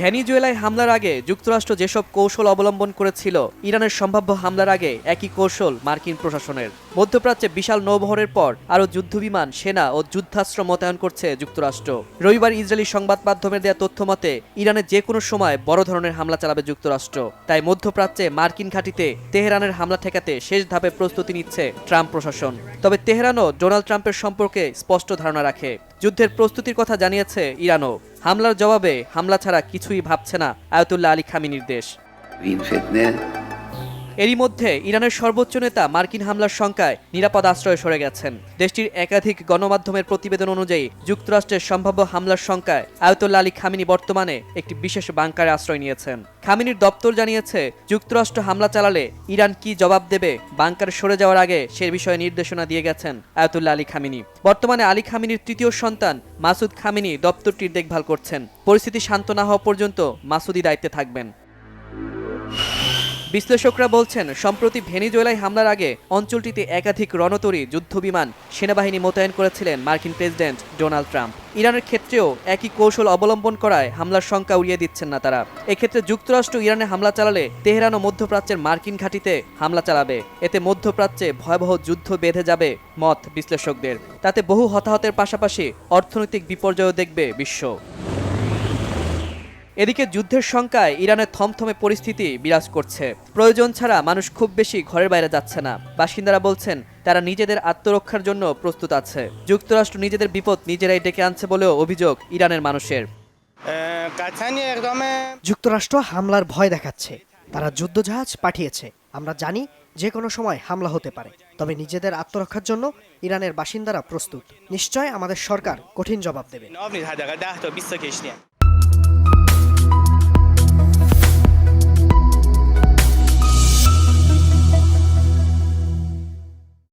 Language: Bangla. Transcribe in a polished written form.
ভেনিজুয়েলায় হামলার আগে যুক্তরাষ্ট্র যেসব কৌশল অবলম্বন করেছিল, ইরানের সম্ভাব্য হামলার আগে একই কৌশল মার্কিন প্রশাসনের। মধ্যপ্রাচ্যে বিশাল নৌবহরের পর আরও যুদ্ধবিমান, সেনা ও যুদ্ধাস্ত্র মোতায়েন করছে যুক্তরাষ্ট্র। রবিবার ইসরায়েলি সংবাদ মাধ্যমের দেয়া তথ্য মতে ইরানে যে কোনো সময় বড় ধরনের হামলা চালাবে যুক্তরাষ্ট্র। তাই মধ্যপ্রাচ্যে মার্কিন ঘাঁটিতে তেহরানের হামলা ঠেকাতে শেষ ধাপে প্রস্তুতি নিচ্ছে ট্রাম্প প্রশাসন। তবে তেহরানও ডোনাল্ড ট্রাম্পের সম্পর্কে স্পষ্ট ধারণা রাখে। যুদ্ধের প্রস্তুতির কথা জানিয়েছে ইরানও। হামলার জবাবে হামলা ছাড়া কিছুই ভাবছে না আয়াতুল্লাহ আলী খামেনির দেশ। এরই মধ্যে ইরানের সর্বোচ্চ নেতা মার্কিন হামলার শঙ্কায় নিরাপদ আশ্রয়ে সরে গেছেন। দেশটির একাধিক গণমাধ্যমের প্রতিবেদন অনুযায়ী যুক্তরাষ্ট্রের সম্ভাব্য হামলার শঙ্কায় আয়াতুল্লাহ আলী খামেনি বর্তমানে একটি বিশেষ বাংকারে আশ্রয় নিয়েছেন। খামেনির দপ্তর জানিয়েছে, যুক্তরাষ্ট্র হামলা চালালে ইরান কি জবাব দেবে, বাংকারে সরে যাওয়ার আগে সে বিষয়ে নির্দেশনা দিয়ে গেছেন আয়াতুল্লাহ আলী খামেনি। বর্তমানে আলী খামেনির তৃতীয় সন্তান মাসুদ খামেনি দপ্তরটির দেখভাল করছেন। পরিস্থিতি শান্ত না হওয়া পর্যন্ত মাসুদই দায়িত্বে থাকবেন। বিশ্লেষকরা বলছেন, সম্প্রতি ভেনিজুয়েলায় হামলার আগে অঞ্চলটিতে একাধিক রণতরী, যুদ্ধবিমান, সেনাবাহিনী মোতায়েন করেছিলেন মার্কিন প্রেসিডেন্ট ডোনাল্ড ট্রাম্প। ইরানের ক্ষেত্রেও একই কৌশল অবলম্বন করায় হামলার শঙ্কা উড়িয়ে দিচ্ছেন না তারা। এক্ষেত্রে যুক্তরাষ্ট্র ইরানে হামলা চালালে তেহরান ও মধ্যপ্রাচ্যের মার্কিন ঘাঁটিতে হামলা চালাবে। এতে মধ্যপ্রাচ্যে ভয়াবহ যুদ্ধ বেঁধে যাবে মত বিশ্লেষকদের। তাতে বহু হতাহতের পাশাপাশি অর্থনৈতিক বিপর্যয়ও দেখবে বিশ্ব। এদিকে যুদ্ধের শঙ্কায় ইরানের থমথমে পরিস্থিতি বিরাজ করছে। প্রয়োজন ছাড়া মানুষ খুব বেশি ঘরের বাইরে যাচ্ছে না। বাসিন্দারা বলছেন, তারা নিজেদের আত্মরক্ষার জন্য প্রস্তুত আছে। যুক্তরাষ্ট্র নিজেদের বিপদ নিজেরাই ডেকে আনছে বলেও অভিযোগ ইরানের মানুষের। যুক্তরাষ্ট্র হামলার ভয় দেখাচ্ছে। তারা যুদ্ধজাহাজ পাঠিয়েছে। আমরা জানি যে কোনো সময় হামলা হতে পারে। তবে নিজেদের আত্মরক্ষার জন্য ইরানের বাসিন্দারা প্রস্তুত। নিশ্চয় আমাদের সরকার কঠিন জবাব দেবে।